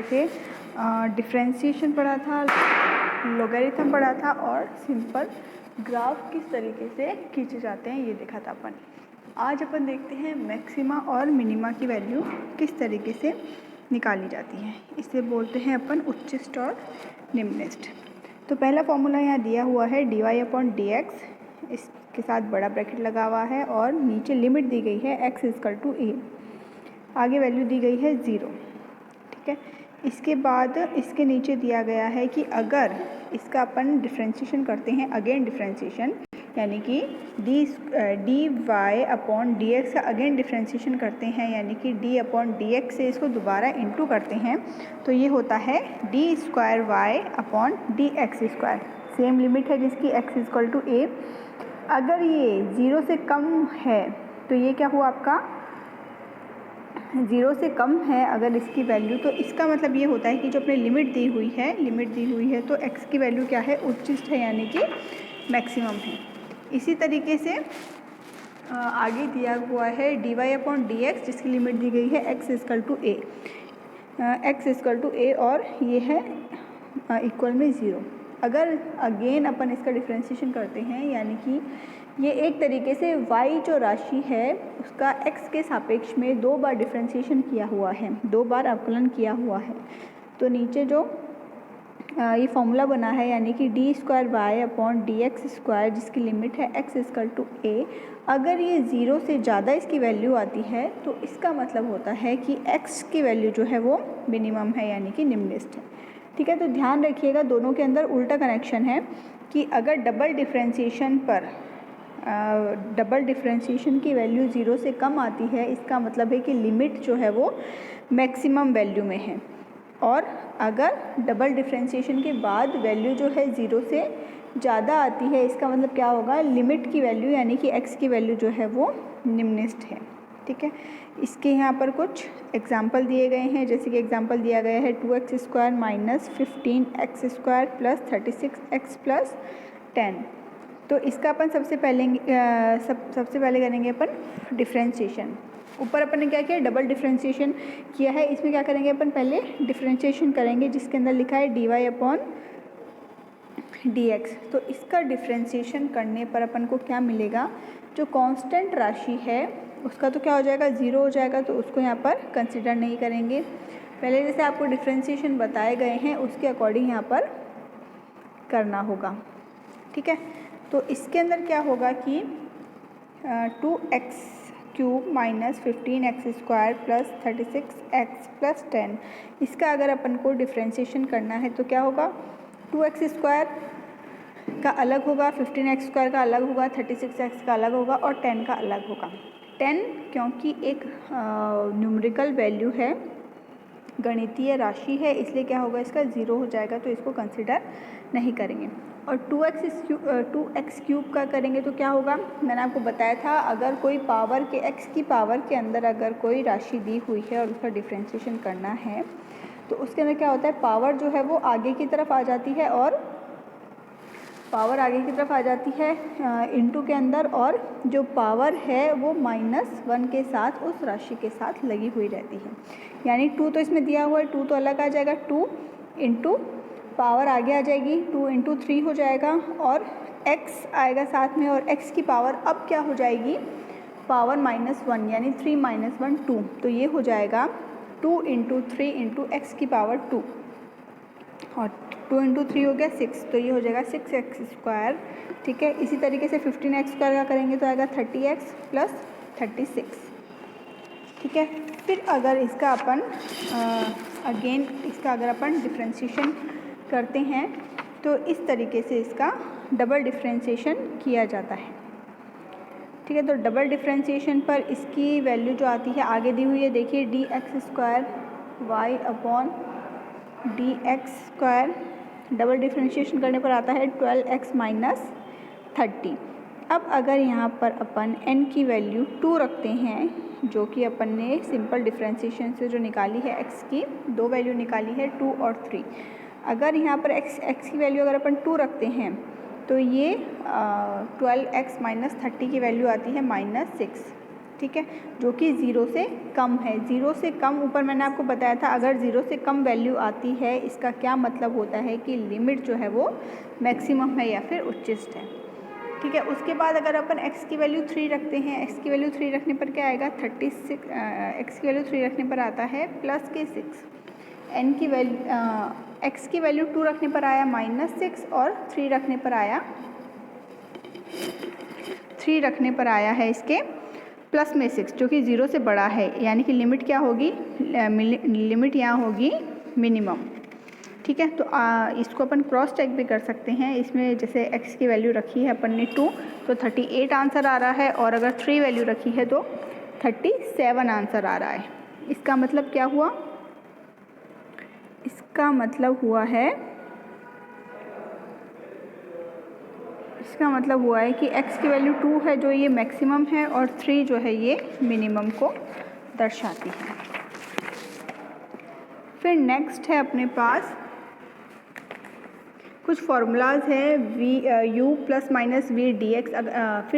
थे डिफ्रेंशिएशन पढ़ा था, लॉगरिथम पढ़ा था और सिंपल ग्राफ किस तरीके से खींचे जाते हैं ये देखा था अपन। आज अपन देखते हैं मैक्सिमा और मिनिमा की वैल्यू किस तरीके से निकाली जाती है। इसे बोलते हैं अपन उच्चिष्ट और निम्निष्ट। तो पहला फॉर्मूला यहाँ दिया हुआ है dy/dx, इसके साथ बड़ा ब्रैकेट लगा हुआ है और नीचे लिमिट दी गई है x=a, आगे वैल्यू दी गई है 0। ठीक है, इसके बाद इसके नीचे दिया गया है कि अगर इसका अपन डिफ्रेंशिएशन करते हैं, अगेन डिफ्रेंशिएशन यानी कि dy/dx का अगेन डिफ्रेंशिएशन करते हैं यानी कि d/dx से इसको दोबारा इंटू करते हैं तो ये होता है d²y/dx²। सेम लिमिट है जिसकी x=a। अगर ये 0 से कम है तो ये क्या हुआ आपका 0 से कम है अगर इसकी वैल्यू, तो इसका मतलब ये होता है कि जो अपने लिमिट दी हुई है तो x की वैल्यू क्या है, उच्चिष्ट है यानी कि मैक्सिमम है। इसी तरीके से आगे दिया हुआ है dy/dx जिसकी लिमिट दी गई है x=a और ये है इक्वल में 0। अगर अगेन अपन इसका डिफ्रेंशिएशन करते हैं यानी कि ये एक तरीके से y जो राशि है उसका x के सापेक्ष में 2 बार डिफ्रेंशिएशन किया हुआ है, 2 बार अवकलन किया हुआ है। तो नीचे जो ये फॉर्मूला बना है यानी कि d²y/dx² जिसकी लिमिट है x=a, अगर ये 0 से ज़्यादा इसकी वैल्यू आती है तो इसका मतलब होता है कि x की वैल्यू जो है वो मिनिमम है यानी कि निम्निष्ट है। ठीक है, तो ध्यान रखिएगा दोनों के अंदर उल्टा कनेक्शन है कि अगर डबल डिफ्रेंशिएशन की वैल्यू 0 से कम आती है इसका मतलब है कि लिमिट जो है वो मैक्सिमम वैल्यू में है, और अगर डबल डिफ्रेंशिएशन के बाद वैल्यू जो है 0 से ज़्यादा आती है इसका मतलब क्या होगा, लिमिट की वैल्यू यानी कि x की वैल्यू जो है वो निम्निष्ट है। ठीक है, इसके यहाँ पर कुछ एग्जाम्पल दिए गए हैं, जैसे कि एग्जाम्पल दिया गया है 2x² - 15x² + 36x + 10। तो इसका अपन सबसे पहले करेंगे अपन डिफ्रेंशिएशन। ऊपर अपन ने क्या किया, डबल डिफ्रेंशिएशन किया है, इसमें क्या करेंगे अपन पहले डिफ्रेंशिएशन करेंगे जिसके अंदर लिखा है dy/dx। तो इसका डिफ्रेंशिएशन करने पर अपन को क्या मिलेगा, जो कांस्टेंट राशि है उसका तो क्या हो जाएगा 0 हो जाएगा, तो उसको यहाँ पर कंसिडर नहीं करेंगे। पहले जैसे आपको डिफ्रेंशिएशन बताए गए हैं उसके अकॉर्डिंग यहाँ पर करना होगा। ठीक है, तो इसके अंदर क्या होगा कि 2x³ - 15x² + 36x + 10, इसका अगर अपन को डिफ्रेंशिएशन करना है तो क्या होगा, 2x² का अलग होगा, 15x² का अलग होगा, 36x का अलग होगा और 10 का अलग होगा। 10 क्योंकि एक न्यूमेरिकल वैल्यू है, गणितीय राशि है, इसलिए क्या होगा इसका 0 हो जाएगा, तो इसको कंसिडर नहीं करेंगे। और 2x³ का करेंगे तो क्या होगा, मैंने आपको बताया था अगर कोई पावर के x की पावर के अंदर अगर कोई राशि दी हुई है और उसका डिफ्रेंशिएशन करना है तो उसके अंदर क्या होता है, पावर जो है वो आगे की तरफ आ जाती है और पावर आगे की तरफ आ जाती है इनटू के अंदर, और जो पावर है वो -1 के साथ उस राशि के साथ लगी हुई रहती है। यानी 2 तो इसमें दिया हुआ है, 2 तो अलग आ जाएगा, 2 इंटू पावर आगे आ जाएगी, 2 इंटू 3 हो जाएगा और x आएगा साथ में, और x की पावर अब क्या हो जाएगी, पावर -1 यानी 3 - 1 2, तो ये हो जाएगा 2 इंटू 3 इंटू x की पावर 2, और 2 इंटू 3 हो गया 6, तो ये हो जाएगा 6x²। ठीक है, इसी तरीके से 15x² का करेंगे तो आएगा 30x + 36। ठीक है, फिर अगर इसका अपन अगर अपन डिफ्रेंशिएशन करते हैं तो इस तरीके से इसका डबल डिफ्रेंशिएशन किया जाता है। ठीक है, तो डबल डिफ्रेंशिएशन पर इसकी वैल्यू जो आती है आगे दी हुई है, देखिए dx²y/dx², डबल डिफ्रेंशिएशन करने पर आता है 12x - 30। अब अगर यहाँ पर अपन n की वैल्यू 2 रखते हैं, जो कि अपन ने सिंपल डिफ्रेंशिएशन से जो निकाली है x की 2 वैल्यू निकाली है 2 और 3, अगर यहाँ पर x की वैल्यू अगर अपन 2 रखते हैं तो ये 12x - 30 की वैल्यू आती है -6। ठीक है, जो कि 0 से कम है। 0 से कम, ऊपर मैंने आपको बताया था अगर 0 से कम वैल्यू आती है इसका क्या मतलब होता है कि लिमिट जो है वो मैक्सिमम है या फिर उच्चिष्ट है। ठीक है, उसके बाद अगर अपन x की वैल्यू 3 रखते हैं, x की वैल्यू 3 रखने पर क्या आएगा 36, x की वैल्यू 3 रखने पर आता है प्लस के 6, n की वैल्यू x की वैल्यू 2 रखने पर आया -6 और 3 रखने पर आया है इसके प्लस में 6 जो कि 0 से बड़ा है, यानी कि लिमिट क्या होगी, लिमिट यहाँ होगी मिनिमम। ठीक है, तो इसको अपन क्रॉस चेक भी कर सकते हैं। इसमें जैसे x की वैल्यू रखी है अपन ने 2 तो 38 आंसर आ रहा है, और अगर 3 वैल्यू रखी है तो 37 आंसर आ रहा है। इसका मतलब क्या हुआ, इसका मतलब हुआ है कि x की वैल्यू 2 है जो ये मैक्सिमम है, और 3 जो है ये मिनिमम को दर्शाती है। फिर नेक्स्ट है अपने पास कुछ फॉर्मूलाज है u + - v dx। फिर